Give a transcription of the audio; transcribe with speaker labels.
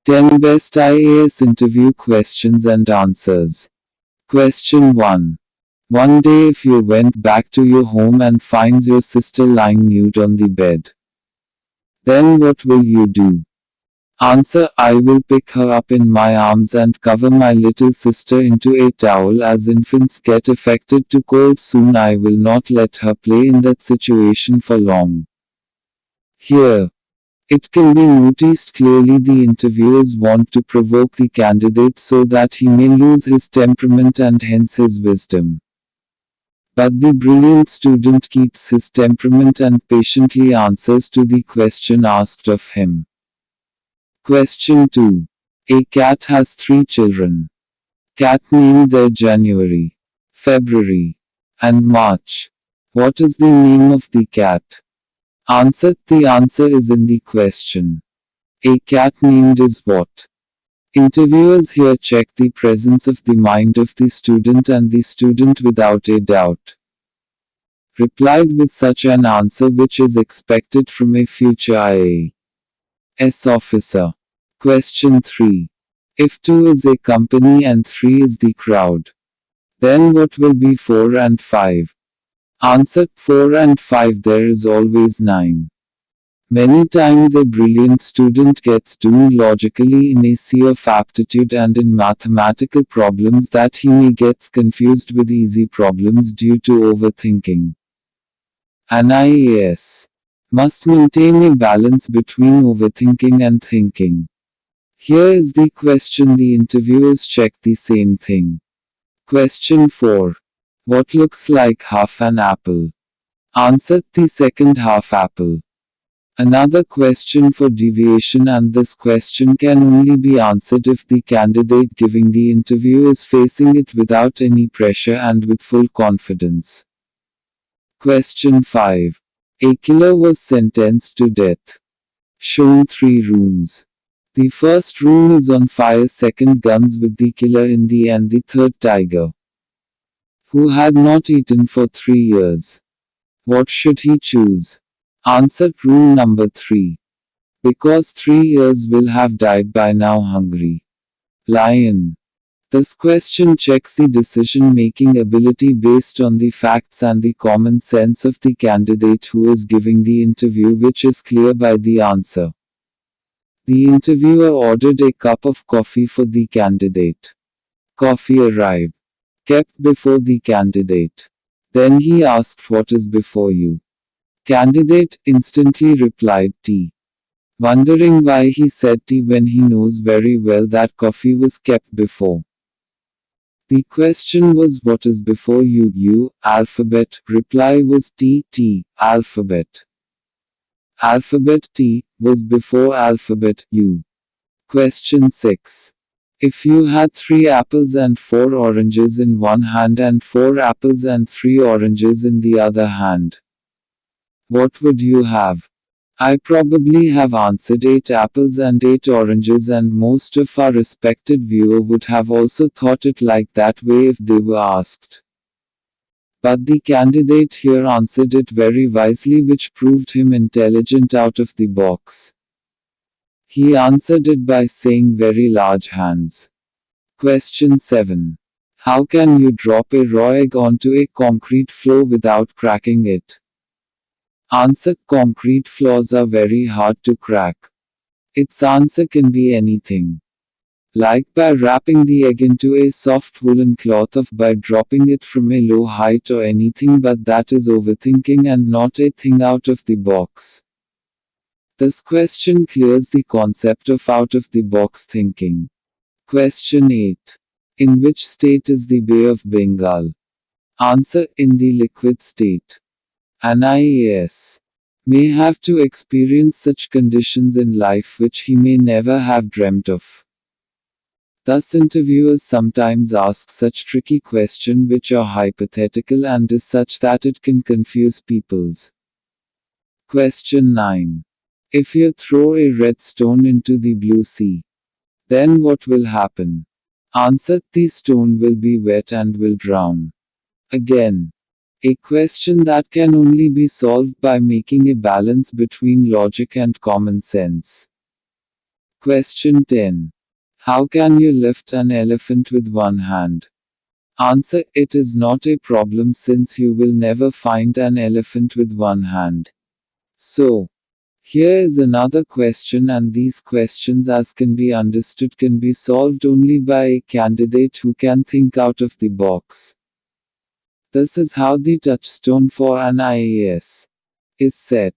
Speaker 1: 10 Best IAS Interview Questions and Answers. Question 1. One day if you went back to your home and finds your sister lying nude on the bed, then what will you do? Answer: I will pick her up in my arms and cover my little sister into a towel. As infants get affected to cold soon, I will not let her play in that situation for long. Here, it can be noticed clearly the interviewers want to provoke the candidate so that he may lose his temperament and hence his wisdom. But the brilliant student keeps his temperament and patiently answers to the question asked of him. Question 2. A cat has 3 children. Cat named their January, February, and March. What is the name of the cat? Answer: the answer is in the question. A cat named is what? Interviewers here check the presence of the mind of the student, and the student without a doubt replied with such an answer which is expected from a future IAS officer. Question 3. If 2 is a company and 3 is the crowd, then what will be 4 and 5? Answer: 4 and 5 there is always 9. Many times a brilliant student gets doomed logically in a sea of aptitude and in mathematical problems that he may gets confused with easy problems due to overthinking. An IAS must maintain a balance between overthinking and thinking. Here is the question. The interviewers check the same thing. Question 4. What looks like half an apple? Answer: the second half apple. Another question for deviation, and this question can only be answered if the candidate giving the interview is facing it without any pressure and with full confidence. Question 5. A killer was sentenced to death. Shown 3 rooms. The first room is on fire, second guns with the killer in the and the third tiger, who had not eaten for 3 years. What should he choose? Answer: room number 3. Because 3 years will have died by now hungry. Lion. This question checks the decision-making ability based on the facts and the common sense of the candidate who is giving the interview, which is clear by the answer. The interviewer ordered a cup of coffee for the candidate. Coffee arrived, kept before the candidate. Then he asked, what is before you? Candidate instantly replied, tea. Wondering why he said tea when he knows very well that coffee was kept before. The question was, what is before you? You, alphabet. Reply was T, T, alphabet. Alphabet T was before alphabet U. Question 6. If you had 3 apples and 4 oranges in one hand and 4 apples and 3 oranges in the other hand, what would you have? I probably have answered 8 apples and 8 oranges, and most of our respected viewer would have also thought it like that way if they were asked. But the candidate here answered it very wisely, which proved him intelligent out of the box. He answered it by saying very large hands. Question 7. How can you drop a raw egg onto a concrete floor without cracking it? Answer: concrete floors are very hard to crack. Its answer can be anything. Like by wrapping the egg into a soft woolen cloth, or by dropping it from a low height, or anything, but that is overthinking and not a thing out of the box. This question clears the concept of out of the box thinking. Question 8. In which state is the Bay of Bengal? Answer: in the liquid state. An IAS may have to experience such conditions in life which he may never have dreamt of. Thus interviewers sometimes ask such tricky questions which are hypothetical and is such that it can confuse peoples. Question 9. If you throw a red stone into the blue sea, then what will happen? Answer: the stone will be wet and will drown. Again, a question that can only be solved by making a balance between logic and common sense. Question 10. How can you lift an elephant with one hand? Answer: it is not a problem since you will never find an elephant with one hand. So, here is another question, and these questions, as can be understood, can be solved only by a candidate who can think out of the box. This is how the touchstone for an IAS is set.